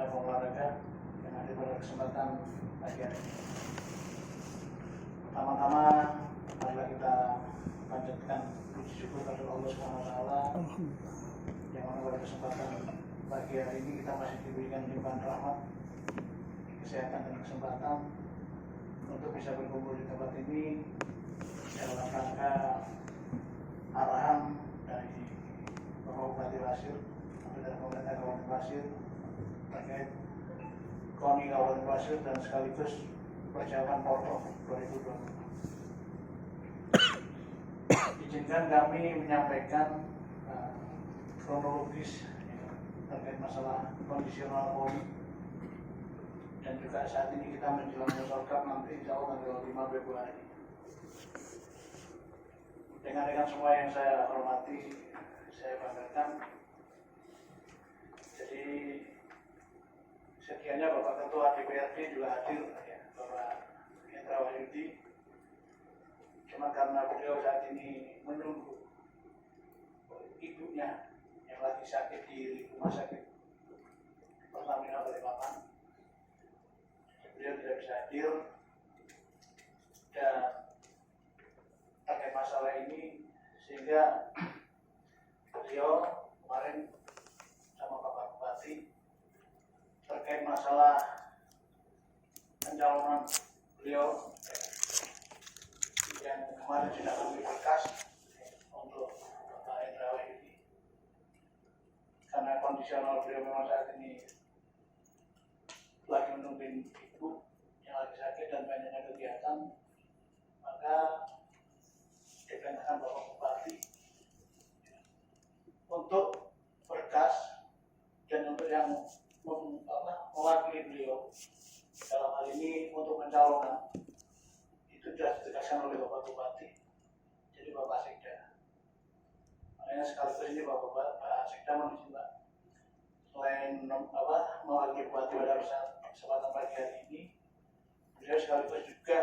cabang olahraga yang ada pada kesempatan pagi hari ini. Pertama-tama, marilah kita panjatkan puji syukur kepada Allah Subhanahu wa Ta'ala yang mana pada kesempatan pagi hari ini kita masih diberikan limpahan rahmat, kesehatan dan kesempatan untuk bisa berkumpul di tempat ini dalam rangka arahan dari Bapak Bupati Pasir atau dari pemerintah Kabupaten Pasir terkait KONI Kabupaten Pasir dan sekaligus persiapan Porprov 2020. Izinkan kami menyampaikan kronologis terkait masalah kondisional KONI dan juga saat ini kita menjelang musawarah nanti insya Allah tanggal 5 Februari. Dengan semua yang saya hormati, saya banggakan. Jadi sedianya Bapak Ketua DPRD juga hadir, ya, Bapak Hendra Wahyudi. Cuma karena beliau saat ini menunggu ibunya yang lagi sakit di rumah sakit Pertamina Balikpapan, beliau tidak bisa hadir. Dan terkait masalah ini sehingga beliau kemarin sama Bapak Bupati terkait masalah pencalonan beliau yang kemarin sudah kami berkas untuk Bapak Hendra Wahyudi, karena kondisional beliau memang saat ini lagi menungguin ibu yang lagi sakit dan banyaknya kegiatan, maka diperintahkan Bapak Bupati untuk berkas dan untuk yang mewakili beliau dalam hal ini untuk pencalonan itu sudah ditegaskan oleh Bapak Bupati, jadi Bapak Sekda. Makanya sekaligus ini Bapak Sekda menunjukkan selain mewakili Bupati pada kesempatan pagi hari ini, beliau sekaligus juga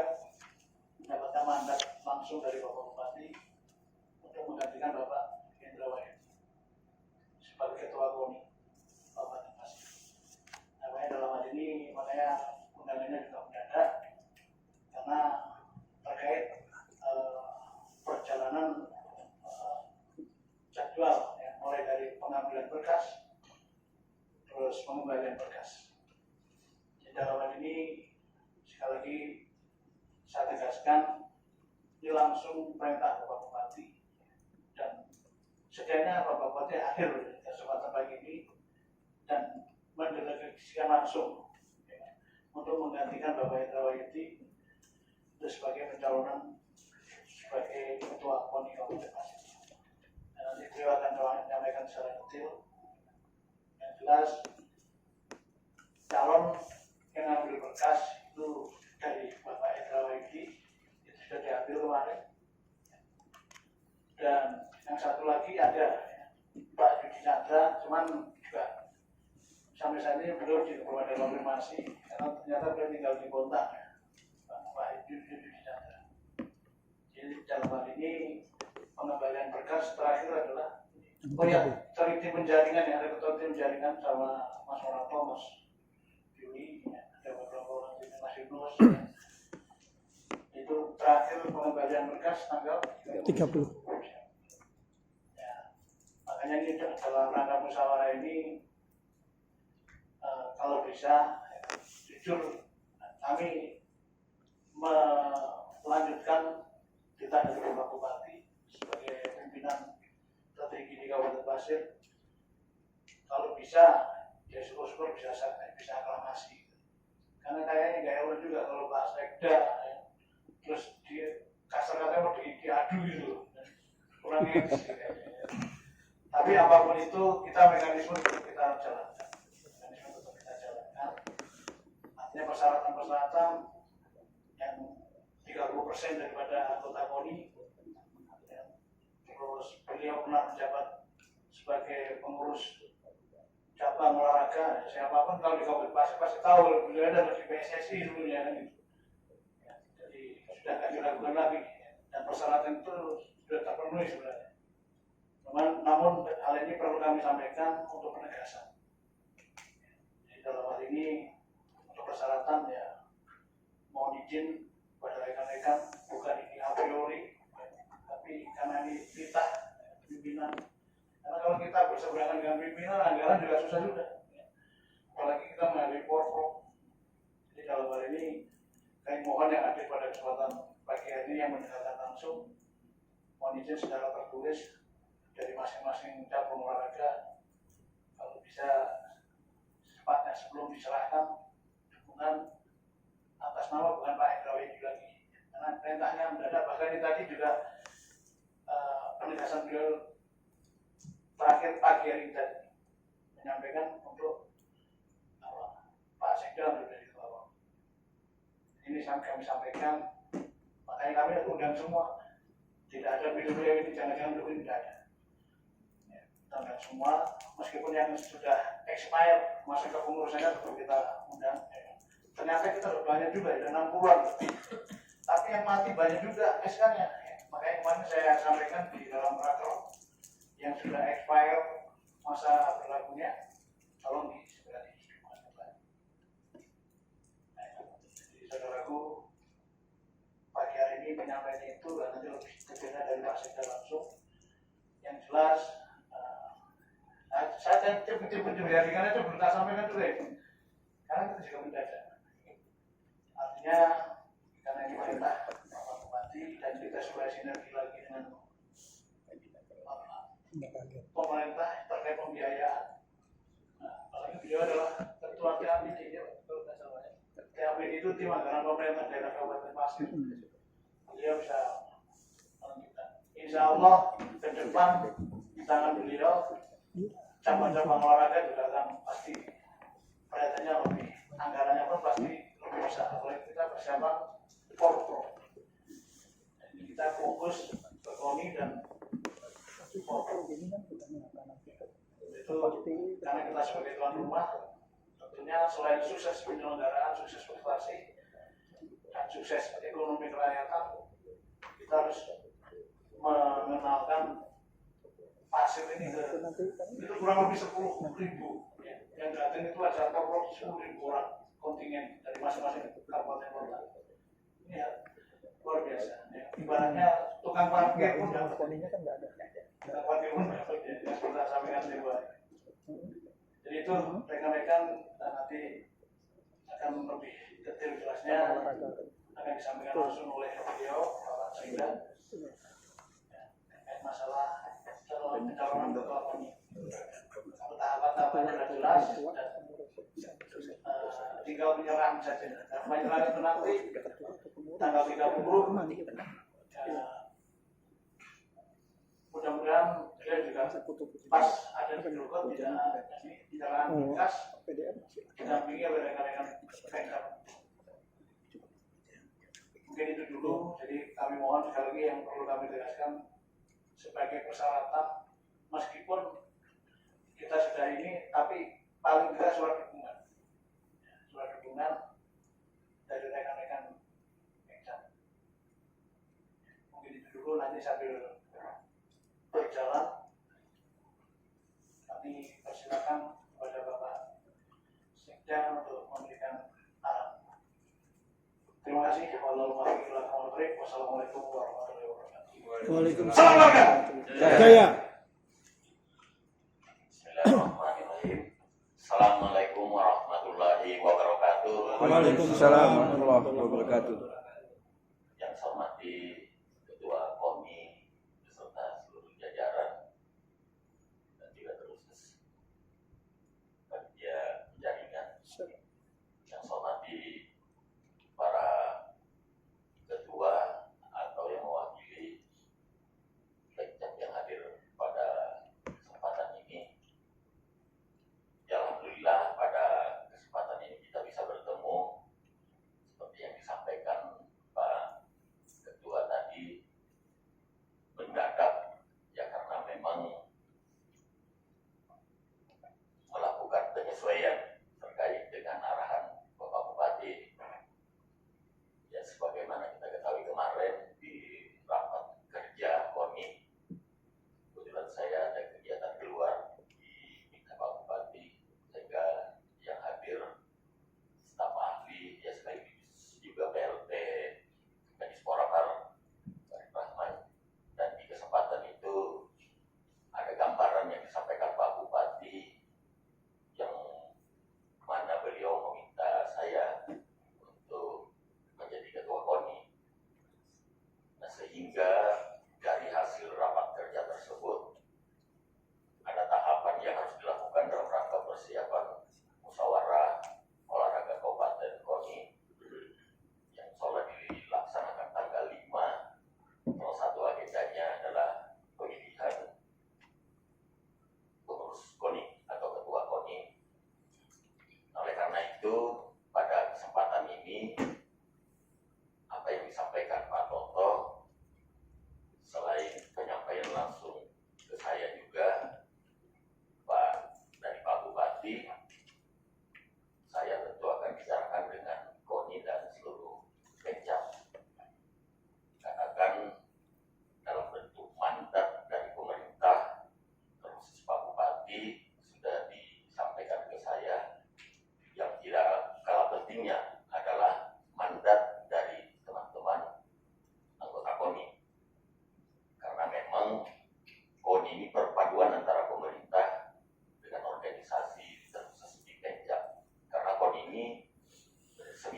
mendapatkan mandat langsung dari Bapak Bupati untuk menggantikan Bapak Hendra Wahyudi sebagai Ketua KONI Kabupaten Pasir. Namanya dalam hal ini, makanya undangannya juga mendadak karena terkait perjalanan jadwal, ya, mulai dari pengambilan berkas terus pengembalian berkas. Jadi dalam hal ini sekali lagi saya tegaskan, ini langsung perintah Bapak Bupati dan sedianya Bapak Bupati hadir di kesempatan pagi ini dan mendelegasikan langsung, ya, untuk menggantikan Bapak Hendra Wahyudi sebagai pencalonan sebagai Ketua KONI Kabupaten Pasir. Dan nanti beliau akan menyampaikan secara detail. Yang jelas calon yang ambil berkas itu dari Bapak Hendra Wahyudi itu sudah diambil kemarin. Dan yang satu lagi ada, ya, Pak Yudi Chandra, cuman juga sampai saat ini belum ada konfirmasi karena ternyata beliau tinggal di Bontang, ya, Pak Yudi Chandra. Jadi dalam hal ini pengembalian berkas terakhir adalah dari tim penjaringan, ya, ada ketua tim jaringan sama Mas Morato, Mas Yuli, ya, ada beberapa orang tim Mas Yunus, ya. Itu terakhir pengembalian berkas tanggal 30. Ya, makanya ini dalam rangka musyawarah ini kalau bisa, ya, jujur kami melanjutkan kita dari Bapak Bupati sebagai pimpinan tertinggi di Kabupaten Pasir. Kalau bisa, ya syukur-syukur bisa aklamasi. Karena kayaknya gak enak juga kalau Pak Sekda, ya, terus dia kasar-kasar mau diadu gitu, kurang etis. Tapi apapun itu kita mekanisme tetap kita jalankan. Artinya persyaratan-persyaratan yang 30% daripada anggota KONI, ya. Terus beliau pernah menjabat sebagai pengurus cabang olahraga, siapapun kalau di Kabupaten Pasir pasti tahu beliau ada di PSSI dulunya, kan, gitu. Ya, jadi sudah tidak diragukan lagi, ya. Dan persyaratan itu sudah terpenuhi sebenarnya. Namun hal ini perlu kami sampaikan untuk penegasan. Jadi dalam hal ini untuk persyaratan ya mohon izin pada rekan-rekan, bukan ini a priori, tapi karena ini titah pimpinan. Karena kalau kita berseberangan dengan pimpinan, anggaran juga susah juga. Apalagi kita menghadapi porpro. Jadi dalam hal ini, kami mohon yang hadir pada kesempatan pagi hari ini yang mendengarkan langsung, mohon izin secara tertulis dari masing-masing cabang olahraga, kalau bisa secepatnya sebelum diserahkan dukungan atas nama bukan Pak Hendrawi lagi. Karena perintahnya mendadak, bahkan ini tadi juga penegasan beliau terakhir pagi hari tadi menyampaikan untuk Pak Sekda dari bawah. Ini kami sampaikan, makanya kami undang semua. Tidak ada beliau ini, jangan-jangan beliau tidak ada. Ya, kita undang semua, meskipun yang sudah expired masa kepengurusannya tetap kita undang. Ya. Ternyata kita sudah banyak juga, ada 60-an. Tapi yang mati banyak juga SK-nya. Ya. Makanya kemarin saya sampaikan di dalam raker yang sudah expired masa berlakunya, tolong segera dihidupkan kembali. Jadi saudaraku, pagi hari ini penyampaian itu dan nanti lebih detailnya dari Pak Sekda langsung. Yang jelas, saya cepet-cepet juga karena itu belum tak sampaikan dulu ya. Karena kita juga mendadak. Artinya karena ini perintah Bapak Bupati dan kita sudah sinergi lagi dengan pemerintah terkait pembiayaan. Nah, apalagi beliau adalah ketua TAPD, TAPD itu tim anggaran pemerintah daerah Kabupaten Pasir. Beliau bisa menentukan. Insya Allah ke depan di tangan beliau cabang-cabang olahraga juga akan pasti kelihatannya lebih, anggarannya pun pasti lebih besar. Apalagi kita persiapan porpro. Jadi kita fokus ke KONI dan porpro. Itu karena kita sebagai tuan rumah, tentunya selain sukses penyelenggaraan, sukses prestasi, dan sukses ekonomi kerakyatan, kita harus mengenalkan Pasir ini itu kurang lebih 10.000 ya. Yang datang itu ada porpro 10.000 orang kontingen dari masing-masing kabupaten kota. Ini ya, luar biasa. Ya. Ibaratnya tukang parkir pun dapat. Tukang parkir pun dapat ya. Yang sudah sampaikan tiba. Jadi itu rekan-rekan nanti akan lebih detail jelasnya akan disampaikan langsung oleh beliau Pak Sekda. Masalah pencalonan ketua KONI. Tahapan-tahapannya sudah jelas dan tinggal penyerahan saja. Dan penyerahan itu nanti tanggal 30. Mudah-mudahan beliau juga pas ada di Bogor tidak penyerahan berkas didampingi oleh rekan-rekan backup. Mungkin itu dulu. Jadi kami mohon sekali lagi yang perlu kami tegaskan sebagai persyaratan, meskipun kita sudah ini, tapi paling tidak surat dukungan dari rekan-rekan exam. Mungkin itu dulu, nanti sambil berjalan kami persilakan kepada Bapak Sekda untuk memberikan arahan. Terima kasih. Wassalamualaikum warahmatullahi wabarakatuh. Waalaikumsalam. Jaya. Bismillahirrahmanirrahim. Assalamualaikum warahmatullahi wabarakatuh. Waalaikumsalam warahmatullahi wabarakatuh. Yang saya hormati Ketua KONI beserta seluruh jajaran dan juga terus panitia jaringan. Yang saya hormati para ketua atau yang mewakili Pekcap yang hadir pada kesempatan ini. Ya, alhamdulillah pada kesempatan ini kita bisa bertemu seperti yang disampaikan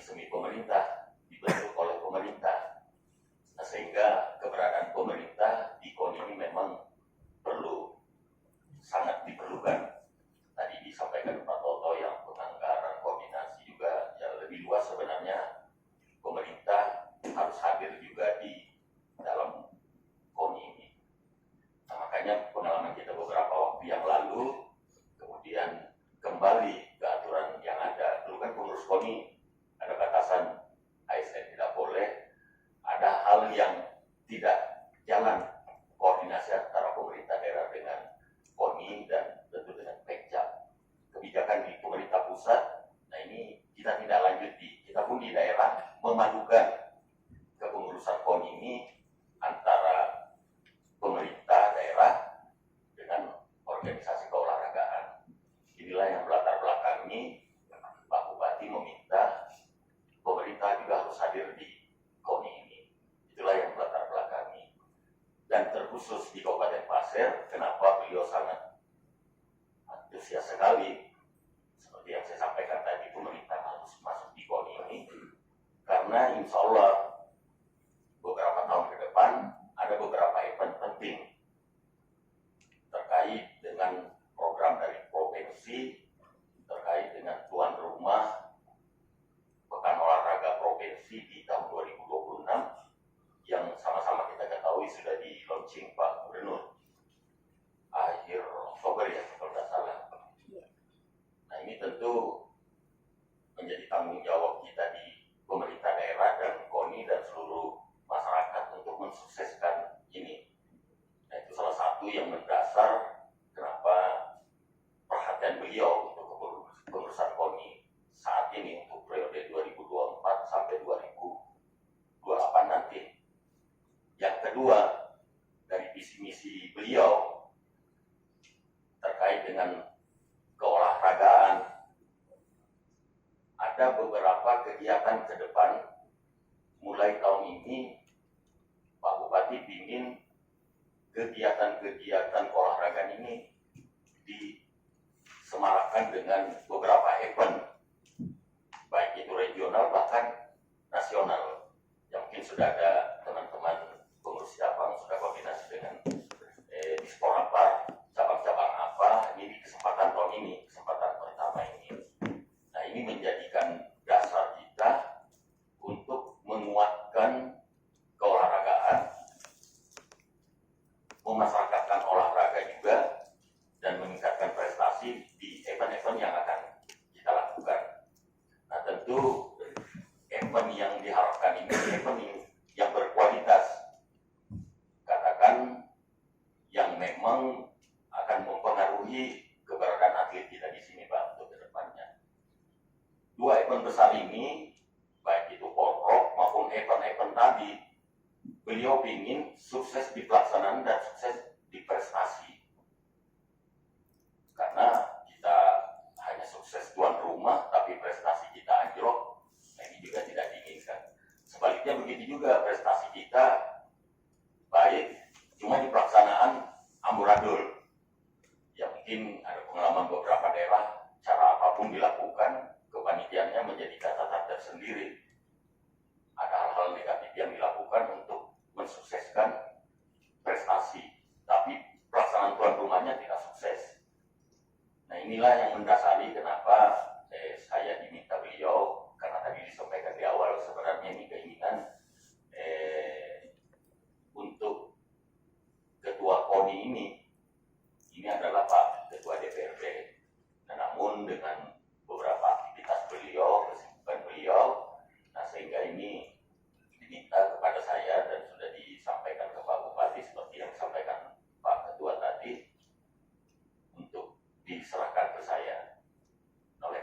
semi pemerintah, dibentuk oleh pemerintah. Nah, sehingga keberadaan pemerintah di KONI ini memang sangat diperlukan. Tadi disampaikan Pak Toto yang penganggaran koordinasi juga yang lebih luas, sebenarnya pemerintah harus hadir juga di dalam KONI ini. Nah, makanya pengalaman kita beberapa waktu yang lalu, kemudian kembali ke aturan yang ada. Dulu kan pengurus KONI ada batasan, ASN tidak boleh, ada hal yang tidak jalan koordinasi antara pemerintah daerah dengan KONI dan tentu dengan Pekja. Kebijakan di pemerintah pusat, nah ini kita tidak lanjuti. Kita pun di daerah memadukan kepengurusan KONI ini antara pemerintah daerah dengan organisasi keolahragaan. Inilah yang melatar belakangi Pak Bupati meminta pemerintah juga harus hadir di KONI ini. Itulah yang melatar belakangi. Dan terkhusus di Kabupaten Pasir, kenapa beliau sangat antusias sekali, seperti yang saya sampaikan tadi, pemerintah harus masuk di KONI ini, karena insya Allah beberapa tahun ke depan ada beberapa event penting terkait dengan program dari provinsi, terkait dengan tuan rumah Pekan Olahraga Provinsi di tahun 2026, yang sama-sama kita ketahui sudah di launching Pak Gubernur akhir Oktober ya kalau tidak salah. Nah, ini tentu menjadi tanggung jawab kita di pemerintah daerah dan KONI dan seluruh masyarakat untuk mensukseskan ini. Nah, itu salah satu yang mendasar kenapa perhatian beliau untuk kepengurusan KONI saat ini untuk periode 2024 sampai 2028 nanti. Yang kedua, dari visi misi beliau terkait dengan keolahragaan, ada beberapa kegiatan ke depan. Mulai tahun ini Pak Bupati ingin kegiatan-kegiatan keolahragaan ini disemarakkan dengan beberapa event, baik itu regional bahkan nasional. Yang mungkin sudah ada teman-teman pengurus cabang sudah koordinasi dengan Disporapar, cabang-cabang apa, ini di kesempatan tahun ini, kesempatan pertama ini. Nah, ini menjadikan dasar kita untuk menguatkan keolahragaan, memasyarakatkan olahraga juga, dan meningkatkan prestasi di event-event yang akan kita lakukan. Nah, tentu event yang diharapkan ini event yang berkualitas, katakan yang memang akan mempengaruhi keberadaan atlet kita di sini, Pak, untuk kedepannya. Dua event besar ini, baik itu Polprov maupun event-event tadi, beliau ingin sukses di pelaksanaan dan sukses di prestasi. Karena kita hanya sukses tuan rumah, tapi prestasi kita anjlok, nah ini juga tidak diinginkan. Sebaliknya begitu juga, prestasi kita baik, cuma di pelaksanaan amburadul. Ya mungkin ada pengalaman beberapa daerah, cara apapun dilakukan, kepanitiaannya menjadi catatan tersendiri. Ada hal-hal negatif yang dilakukan untuk mensukseskan prestasi, tapi pelaksanaan tuan rumahnya tidak sukses. Nah, inilah yang mendasari kenapa saya diminta beliau, karena tadi disampaikan di awal, sebenarnya ini keinginan untuk ketua KONI ini adalah Pak Ketua DPRD. Nah, namun dengan beberapa aktivitas beliau, kesibukan beliau, nah sehingga ini diminta kepada saya dan sudah disampaikan ke Pak Bupati seperti yang disampaikan Pak Ketua tadi, untuk diserahkan ke saya. Oleh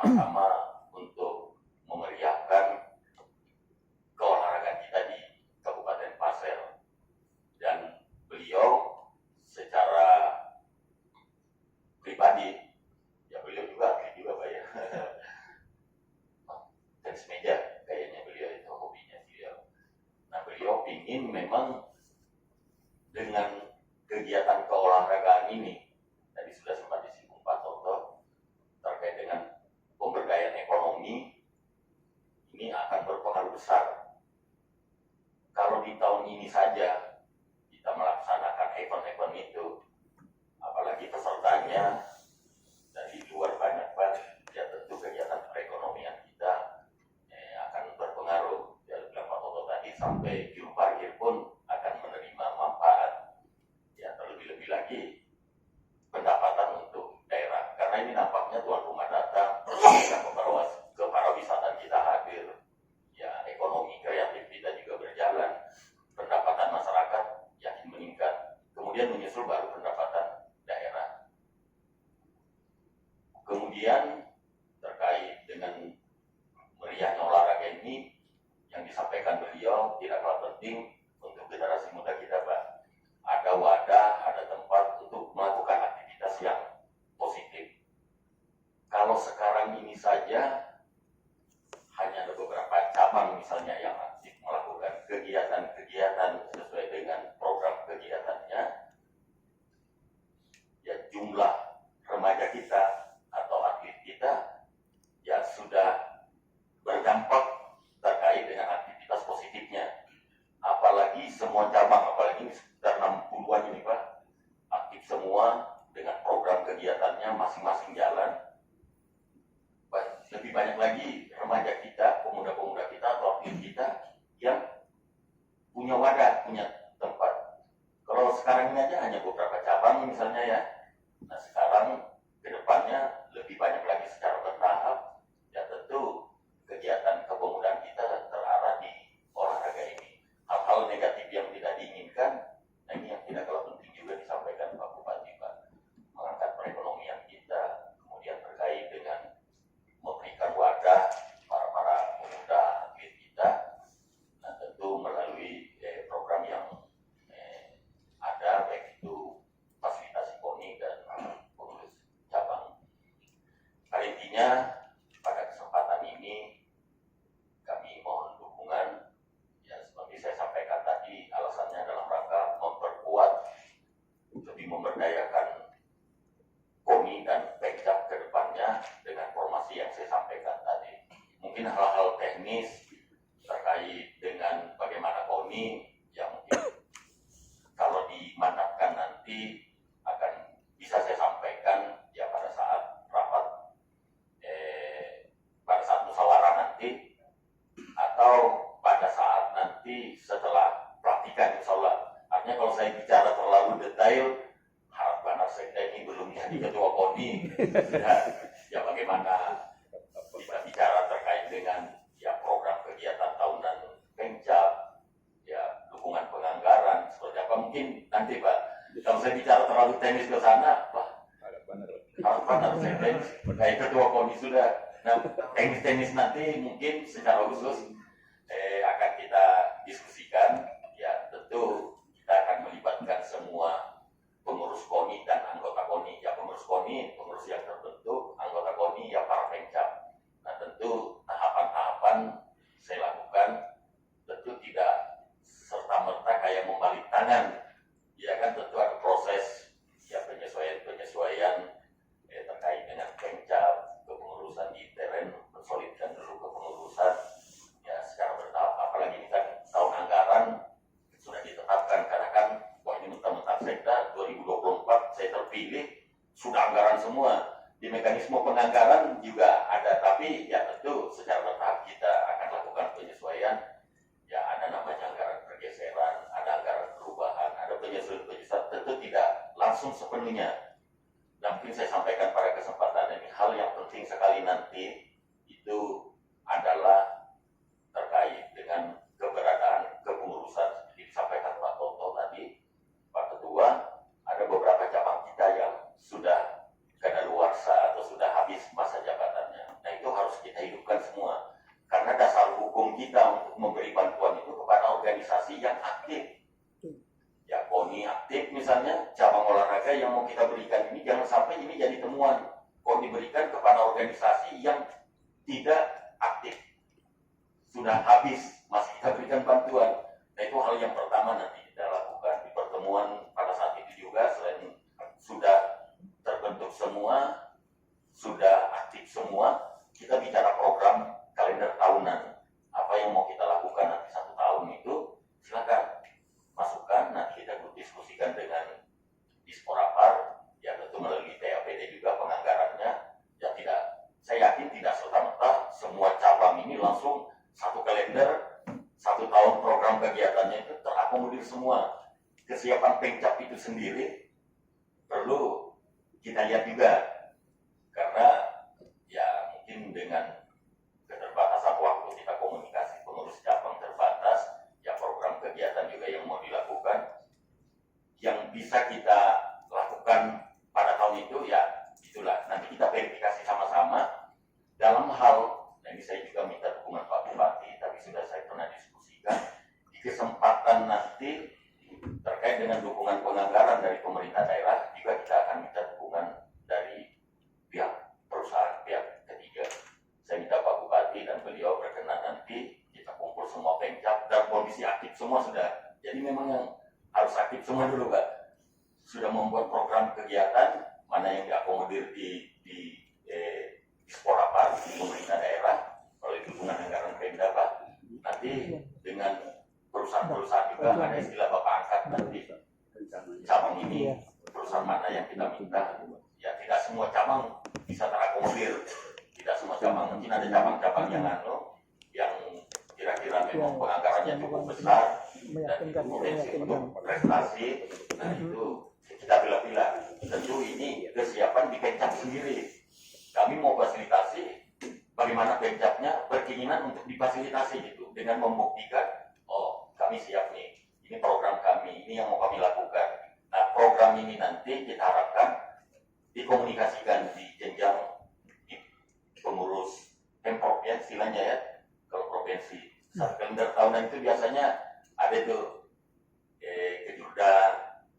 bersama-sama untuk memeriahkan keolahragaan kita di Kabupaten Pasir. Dan beliau secara pribadi, ya beliau juga atlet juga Pak ya. Tenis meja kayaknya beliau itu hobinya beliau. Nah beliau ingin memang dengan kegiatan keolahragaan ini, tadi sudah sempat disinggung Pak Toto, terkait dengan pemberdayaan ekonomi, ini akan berpengaruh besar. Kalau di tahun ini saja kita melaksanakan event-event itu, apalagi pesertanya dari luar banyak Pak, ya tentu kegiatan perekonomian kita akan berpengaruh. Ya bilang Pak Toto tadi sampai juru parkir pun akan menerima manfaat. Ya terlebih-lebih lagi pendapatan untuk daerah, karena ini nampaknya tuan rumah datang, ke pariwisata kita hadir, ya ekonomi kreatif kita juga berjalan, pendapatan masyarakat yakin meningkat, kemudian menyusul baru pendapatan daerah. Kemudian terkait dengan meriahnya olahraga ini, yang disampaikan beliau tidak kalah penting untuk generasi muda kita Pak. Ada wadah, ada tempat untuk melakukan aktivitas yang positif. Kalau sekarang ini saja hanya ada beberapa cabang misalnya yang aktif melakukan kegiatan-kegiatan sesuai dengan program kegiatannya, ya jumlah remaja kita atau atlet kita ya sudah berdampak terkait dengan aktivitas positifnya. Apalagi semua cabang, apalagi sekitar 60-an ini Pak, aktif semua dengan program kegiatannya masing-masing jalan. Lebih banyak lagi remaja kita, pemuda-pemuda kita atau atlet kita yang punya wadah, punya tempat. Kalau sekarang ini aja hanya beberapa cabang misalnya ya. Nah sekarang kedepannya lebih banyak lagi secara bertahap. Ya tentu kegiatan kepemudaan kita terarah di olahraga ini. Hal-hal negatif yang tidak diinginkan, nah ini yang tidak kalah penting juga disampaikan Pak Bupati Pak. Mengangkat perekonomian kita, kemudian terkait dengan memberikan wadah para pemuda atlet kita. Nah tentu melalui program yang ada, baik itu fasilitasi KONI dan pengurus cabang. Pada intinya pada kesempatan ini kami mohon dukungan, ya seperti saya sampaikan tadi, alasannya dalam rangka memperkuat, lebih memberdayakan KONI dan Pemda ke depannya dengan formasi yang saya sampaikan tadi. Mungkin hal-hal teknis terkait dengan bagaimana KONI yang mungkin kalau dimantapkan nanti akan bisa saya sampaikan ya pada saat rapat, pada saat musyawarah nanti, atau pada saat nanti setelah praktikan insya Allah. Artinya kalau saya bicara terlalu detail, harap Banar Sekda ini belum jadi ketua KONI. Ya bagaimana kita bicara terkait dengan ya program kegiatan tahunan Pemda, ya dukungan penganggaran seperti apa, mungkin nanti Pak. Kalau saya bicara terlalu teknis ke sana, Pak, harap Banar Sekda kayak ketua KONI sudah. Nah teknis-teknis nanti mungkin secara khusus akan kita diskusikan. Ya tentu kita akan melibatkan semua pengurus KONI dan anggota KONI. Ya pengurus KONI, pengurus yang terbentuk, anggota KONI, ya para Pemda. Nah tentu tahapan-tahapan saya lakukan tentu tidak serta-merta kayak membalik tangan. Ya kan tentu ada proses ya penyesuaian terkait dengan Pemda, kepengurusan di intern, mensolidkan dulu kepengurusan ya secara bertahap. Apalagi ini kan tahun anggaran sudah ditetapkan, karena kan wah ini mentang-mentang Sekda 2024 saya terpilih, sudah anggaran semua. Di mekanisme penganggaran juga ada, tapi ya tentu secara bertahap kita akan lakukan penyesuaian. Ya ada namanya anggaran pergeseran, ada anggaran perubahan, ada penyesuaian tentu tidak langsung sepenuhnya. Dan mungkin saya sampaikan pada kesempatan ini, hal yang penting sekali nanti itu adalah terkait dengan keberadaan kepengurusan seperti disampaikan Pak Toto tadi, Pak Ketua. Ada beberapa cabang kita yang sudah kadaluarsa atau sudah habis masa jabatannya. Nah memberi bantuan itu kepada organisasi yang aktif. Ya, KONI aktif misalnya, cabang olahraga yang mau kita berikan ini jangan sampai ini jadi temuan. Kalau diberikan kepada organisasi yang tidak aktif, sudah habis, masih kita berikan bantuan. Nah, itu hal yang pertama nanti kita lakukan di pertemuan pada saat itu juga. Selain sudah terbentuk semua, sudah aktif semua, kita bicara program kalender tahunan. Apa yang mau kita lakukan nanti 1 tahun itu, silakan masukkan, nanti kita diskusikan dengan Disporapar, ya tentu melalui PAPD juga penganggarannya. Ya tidak, saya yakin tidak serta-merta semua cabang ini langsung 1 kalender, 1 tahun program kegiatannya itu terakomodir semua. Kesiapan Pemcap itu sendiri perlu kita lihat juga, karena ya mungkin dengan keterbatasan waktu kita komunikasi pengurus cabang terbatas, ya program kegiatan juga yang mau dilakukan, yang bisa kita lakukan pada tahun itu, ya itulah nanti kita verifikasi sama-sama dalam hal. Nah, ini saya juga minta dukungan Pak Bupati, tapi sudah saya pernah diskusikan di kesempatan nanti terkait dengan dukungan penganggaran dari pemerintah daerah, juga kita akan minta dukungan dari pihak perusahaan, pihak ketiga. Saya minta Pak Bupati dan beliau berkenan nanti kita kumpul semua Pemcap dan kondisi aktif semua sudah. Jadi memang yang harus aktif semua dulu, Pak. Sudah membuat program kegiatan, mana yang diakomodir di Disporapar, di pemerintah daerah, oleh dukungan anggaran Pemda, Pak. Nanti dengan perusahaan-perusahaan juga ada istilah Bapak angkat nanti cabang ini, perusahaan mana yang kita minta. Ya tidak semua cabang bisa terakomodir, tidak semua cabang, mungkin ada cabang-cabang yang kira-kira memang penganggarannya cukup besar dan itu potensi untuk prestasi. Nah itu kita pilih-pilih. Tentu ini kesiapan di Pemcap sendiri. Kami mau fasilitasi, bagaimana Pemcapnya berkeinginan untuk difasilitasi gitu, dengan membuktikan, oh kami siap nih, ini program kami, ini yang mau kami lakukan. Nah program ini nanti kita harapkan dikomunikasikan di jenjang pengurus Pemprov ya, istilahnya ya, kalau provinsi. Saat kalender tahunan itu biasanya ada tuh kejurudan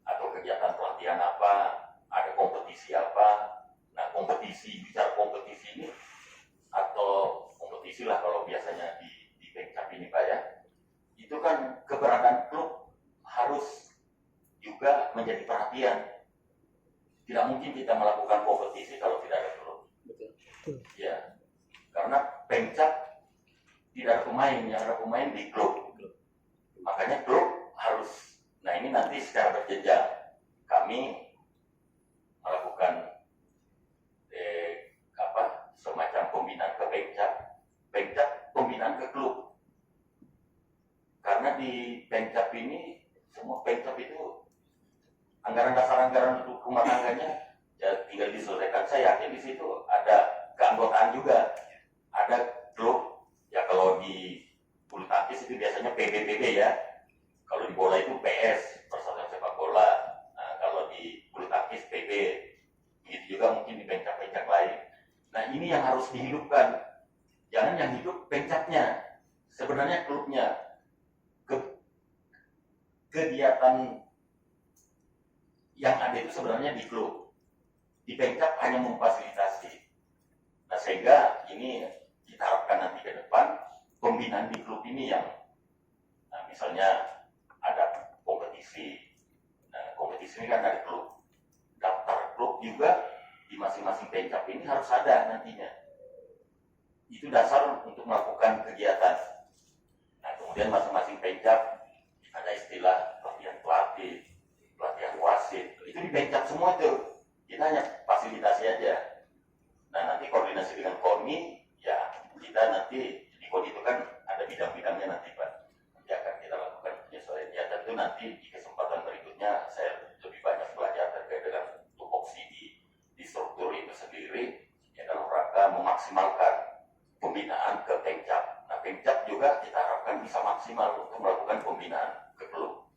atau kegiatan pelatihan apa, ada kompetisi apa. Nah kompetisi, bicara kompetisi ini atau kompetisi lah kalau biasanya di Pemcap ini Pak ya, itu kan keberadaan klub harus juga menjadi perhatian. Tidak mungkin kita melakukan kompetisi kalau tidak ada klub. Ya, karena Pemcap tidak ada pemain, yang ada pemain di klub. Makanya klub harus. Nah ini nanti secara berjenjang kami melakukan semacam pembinaan ke Pemcap pembinaan ke klub. Karena di Pemcap ini semua Pemcap itu anggaran dasar, anggaran untuk rumah tangganya ya tinggal diselesaikan. Saya yakin di situ ada keanggotaan juga, ada klub. Ya kalau di bulu tangkis itu biasanya PBPB ya. Kalau di bola itu PS, Persatuan Sepak Bola. Nah, kalau di bulu tangkis PB. Begitu juga mungkin di Pemcap-Pemcap lain. Nah ini yang harus dihidupkan. Jangan yang hidup Pemcapnya. Sebenarnya klubnya. Kegiatan yang ada itu sebenarnya di klub. Di Pemcap hanya memfasilitasi. Nah sehingga ini kita harapkan nanti ke depan pembinaan di klub ini yang misalnya ada kompetisi. Nah kompetisi ini kan ada klub. Daftar klub juga di masing-masing Pemcap ini harus ada nantinya. Itu dasar untuk melakukan kegiatan. Nah kemudian masing-masing Pemcap ada istilah pelatihan pelatih, pelatihan wasit. Itu di Pemcap semua tuh. Kita hanya fasilitasi aja. Nah nanti koordinasi dengan KONI, ya kita nanti di KONI itu kan ada bidang-bidangnya nanti Pak. Nanti akan kita lakukan penyesuaian. Ya tentu nanti di kesempatan berikutnya saya lebih banyak belajar terkait dengan tupoksi di struktur itu sendiri, ya dalam rangka memaksimalkan pembinaan ke Pemcap. Nah Pemcap juga kita harapkan bisa maksimal untuk melakukan pembinaan ke klub.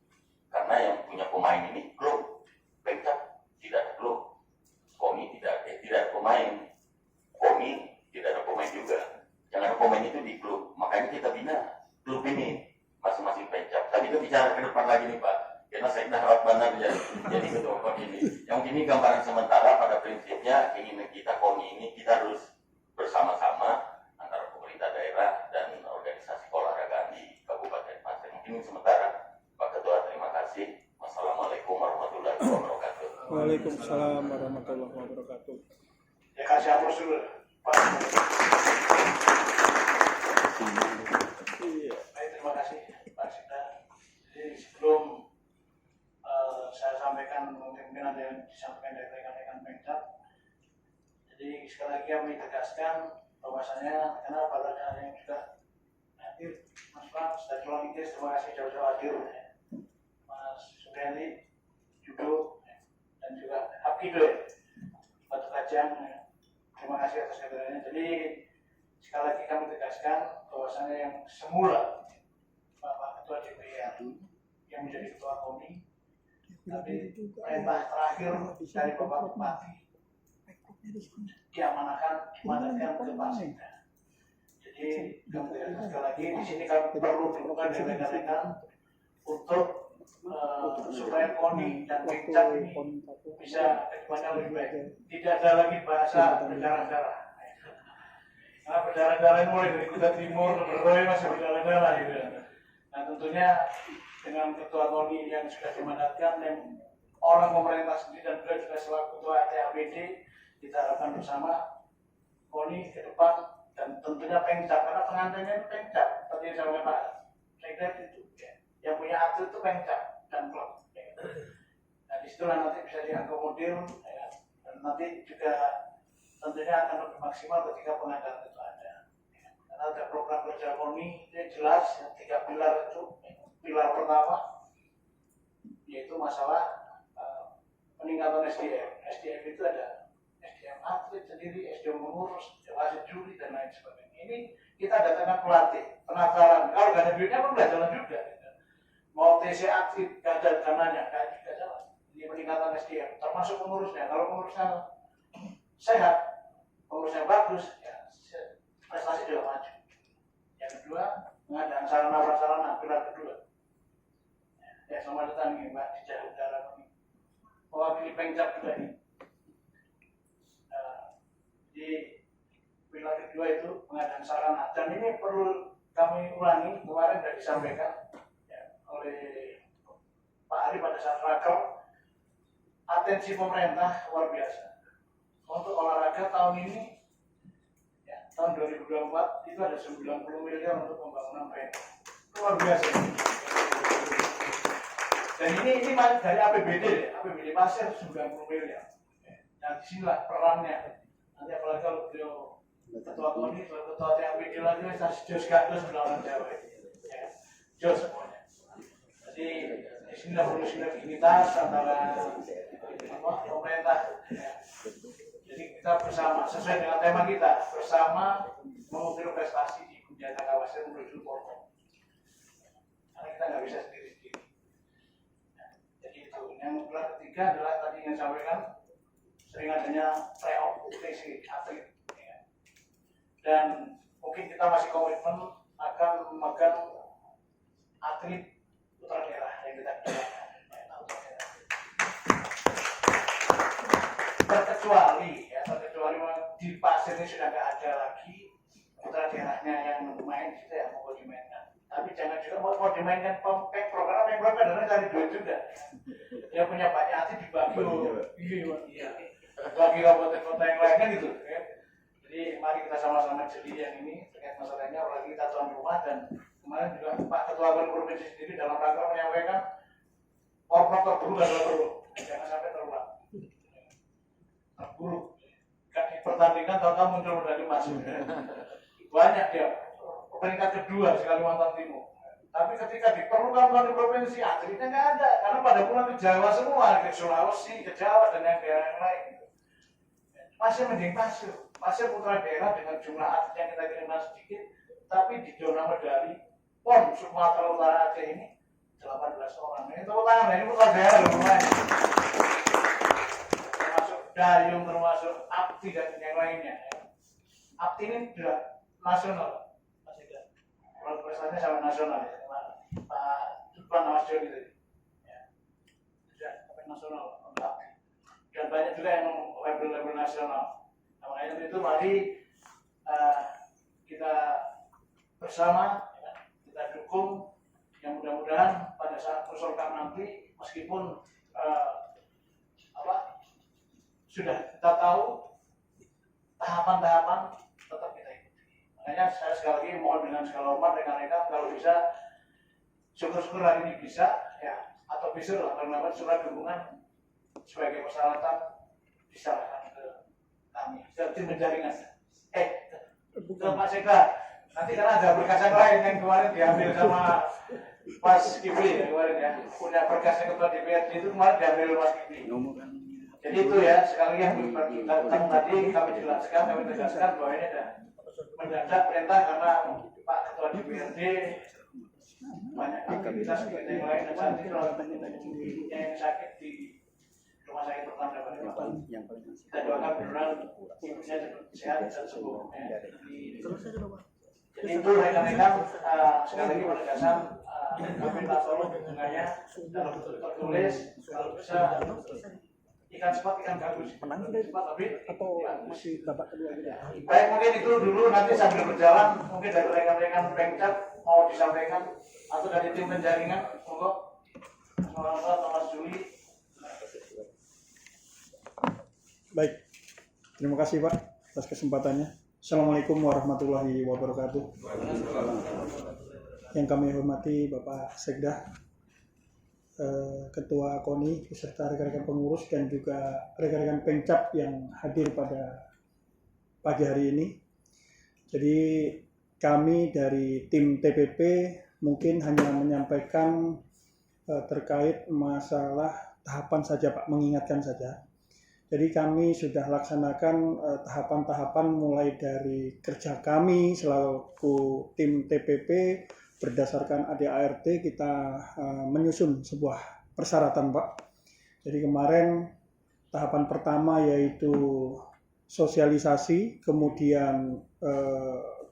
Karena yang punya pemain ini klub. Pemcap tidak ada klub. KONI tidak ada pemain. KONI tidak ada pemain juga. Yang ada pemain itu di klub. Makanya kita bina klub ini depan lagi nih Pak, karena saya harap benar ya jadi ketua KONI ini. Yang ini gambaran sementara pada prinsipnya keinginan kita KONI ini kita harus bersama-sama antara pemerintah daerah dan organisasi keolahragaan di Kabupaten Pasir. Mungkin sementara Pak Ketua, terima kasih. Wassalamualaikum warahmatullahi wabarakatuh. Waalaikumsalam warahmatullahi wabarakatuh. Ya kasih aplaus dulu, Pak. Baik, terima kasih Pak Sita. Jadi sebelum saya sampaikan mungkin ada yang disampaikan dari rekan-rekan Pemkab. Jadi sekali lagi kami tegaskan bahwasanya kenapa ada yang juga hadir, Mas Pak, Stadion Inggris, terima kasih jauh-jauh hadir, Mas Suryani, Judo, dan juga Abkido, Batu Kajang, terima kasih atas kehadirannya. Jadi sekali lagi kami tegaskan bahwasanya yang semula Bapak Ketua DPR yang menjadi Ketua KONI, tapi perintah terakhir dari Bapak Bupati diamanahkan ke Pak Sekda. Jadi kami tegaskan sekali lagi di sini kami perlu dukungan dari rekan-rekan untuk supaya KONI dan Pemkab ini bisa kedepannya lebih baik. Tidak ada lagi bahasa berdarah-darah. Karena berdarah-darah ini mulai dari Kuta Timur, berbagai masih berdarah-darah gitu. Nah tentunya dengan Ketua KONI yang sudah dimandatkan dan orang pemerintah sendiri dan beliau juga selaku Ketua TAPD, kita harapkan bersama KONI ke depan dan tentunya Pemkab, karena pengantinnya itu Pemkab. Tadi yang saya Pak Sekda itu yang punya atlet itu Pemkab dan klub. Nah disitulah nanti bisa diakomodir ya. Dan nanti juga tentunya akan lebih maksimal ketika pengadaan itu ada. Ya. Karena ada program kerja KONI itu jelas yang 3 pilar itu. Pilar pertama yaitu masalah peningkatan SDM. SDM itu ada SDM atlet sendiri, SDM pengurus, wasit juri dan lain sebagainya. Ini kita datangkan pelatih, penataran. Kalau nggak ada duitnya pun nggak jalan juga. Gitu. Mau TC atlet nggak ada dananya, nggak juga jalan. Ini peningkatan SDM, termasuk pengurusnya. Kalau pengurusnya sehat, pengurusnya bagus, ya prestasi juga maju. Yang kedua, pengadaan sarana-prasarana, pilar kedua. Ya, selamat datang nih Mbak di Jalan Udara ini. Mewakili Pemkab juga ini. Di pilar kedua itu pengadaan sarana. Dan ini perlu kami ulangi, kemarin sudah disampaikan ya, oleh Pak Ari pada saat raker. Atensi pemerintah luar biasa. Untuk olahraga tahun ini, ya, tahun 2024 itu ada 90 miliar untuk pembangunan PN. Luar biasa. Dan ini dari APBD, APBD Pasir 90 miliar. Dan disinilah perannya. Nanti apalagi kalau beliau Ketua KONI, Ketua TAPD lagi, jos gados melawan Jawa. Ya, jos semuanya. Jadi di sini perlu sinergitas antara pemerintah. Ya. Jadi kita bersama, sesuai dengan tema kita, bersama mengukir prestasi di Gunjata Kawasan menuju Porto. Karena kita nggak bisa sendiri-sendiri. Jadi itu. Yang ketiga adalah tadi yang saya sampaikan, sering adanya tryout TC atlet. Ya. Dan mungkin kita masih komitmen akan memegang atlet putra daerah yang kita bicarakan. Terkecuali di Pasir ini sudah nggak ada lagi putra daerahnya yang main gitu ya, mau dimainkan. Tapi jangan juga mau dimainkan program yang berapa adalah cari duit juga. Dia punya banyak hati dibagi, bagi kota-kota yang lain kan gitu. Ya. Jadi mari kita sama-sama jeli yang ini terkait masalahnya, apalagi kita tuan rumah. Dan kemarin juga Pak Ketua KONI Provinsi sendiri dalam rangka menyampaikan protokol dulu dan perlu jangan sampai terulang. Buruk, gak dipertandingkan tahu-tahu muncul medali emas. Banyak dia peringkat kedua di Kalimantan Timur. Tapi ketika diperlukan di provinsi atletnya nggak ada, karena pada pulang ke Jawa semua, ke Sulawesi, ke Jawa dan yang daerah yang lain. Masih mending Pasir putra daerah dengan jumlah atlet yang kita kirimkan sedikit, tapi di zona medali PON Sumatera Utara Aceh ini 18 orang. Ini tepuk tangan, ini putra daerah lumayan. Dayung termasuk Abdi dan yang lainnya. Abdi ini sudah nasional, kalau prestasinya sama nasional ya. Pak plan nasional itu. Ya. Sudah sampai nasional, dan banyak juga yang label-label nasional. Nah, makanya itu mari kita bersama, ya, kita dukung, yang mudah-mudahan pada saat Musorkam nanti, meskipun sudah kita tahu tahapan-tahapan, tetap kita ikuti. Makanya saya sekali lagi mohon dengan segala hormat rekan-rekan, kalau bisa syukur-syukur hari ini bisa, ya, atau bisa lah kalau surat dukungan sebagai persyaratan diserahkan ke kami, ke tim penjaringan. Ke Pak Sekda, nanti karena ada berkas yang lain yang kemarin diambil sama Mas Kipli ya, kemarin ya, punya berkasnya ketua DPRD itu kemarin diambil Mas Kipli. Jadi itu ya, sekali yang datang tadi kami jelaskan, kami tegaskan bahwa ini ada mendadak perintah karena Pak Ketua DPRD banyak aktivitas yang lain, dan saat ini yang sakit di rumah sakit Pertanda Balikpapan. Kita doakan beneran ibunya sehat dan sembuh. Jadi itu rekan-rekan, sekali lagi penegasan, kami minta tolong dukungannya dalam bentuk tertulis, kalau bisa ikan cepat, ikan gabus. Cepat tapi Atau masih babak kedua gitu ya? baik, mungkin itu dulu, nanti sambil berjalan mungkin dari rekan-rekan Pengcap mau disampaikan atau dari tim penjaringan, monggo Mas Juli. Baik, terima kasih Pak atas kesempatannya. Assalamualaikum warahmatullahi wabarakatuh. Yang kami hormati Bapak Sekda, Ketua KONI beserta rekan-rekan pengurus dan juga rekan-rekan Pengcap yang hadir pada pagi hari ini. Jadi kami dari tim TPP mungkin hanya menyampaikan terkait masalah tahapan saja Pak, mengingatkan saja. Jadi kami sudah laksanakan tahapan-tahapan mulai dari kerja kami selaku tim TPP. Berdasarkan ADART kita menyusun sebuah persyaratan Pak. Jadi kemarin tahapan pertama yaitu sosialisasi, kemudian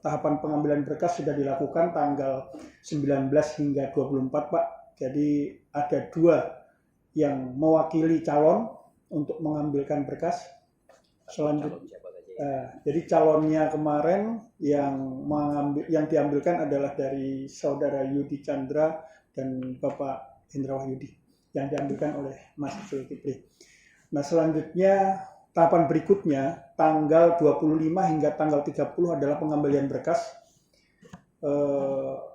tahapan pengambilan berkas sudah dilakukan tanggal 19 hingga 24 Pak. Jadi ada 2 yang mewakili calon untuk mengambilkan berkas. Selanjutnya jadi calonnya kemarin yang diambilkan adalah dari Saudara Yudi Chandra dan Bapak Indra Wahyudi yang diambilkan oleh Mas Zulkifli. Nah, selanjutnya tahapan berikutnya tanggal 25 hingga tanggal 30 adalah pengambilan berkas.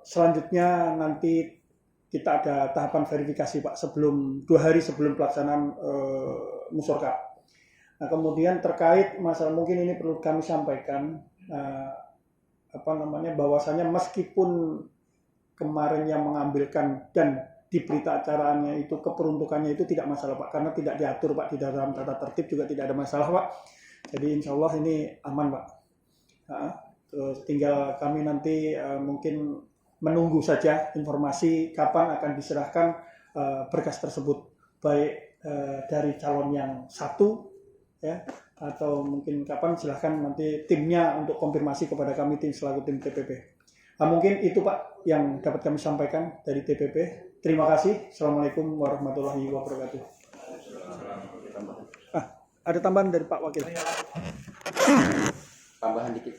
Selanjutnya nanti kita ada tahapan verifikasi Pak 2 hari sebelum pelaksanaan Musorka. Nah, kemudian terkait masalah, mungkin ini perlu kami sampaikan, bahwasanya meskipun kemarin yang mengambilkan dan di berita acaranya itu keperuntukannya itu tidak masalah Pak, karena tidak diatur Pak di dalam tata tertib, juga tidak ada masalah Pak. Jadi insya Allah ini aman Pak. Terus tinggal kami nanti mungkin menunggu saja informasi kapan akan diserahkan berkas tersebut, baik dari calon yang satu, ya, atau mungkin kapan, silahkan nanti timnya untuk konfirmasi kepada kami, tim selaku tim TPP. Nah, mungkin itu Pak yang dapat kami sampaikan dari TPP. Terima kasih. Assalamualaikum warahmatullahi wabarakatuh. Ada tambahan dari Pak Wakil. Tambahan dikit.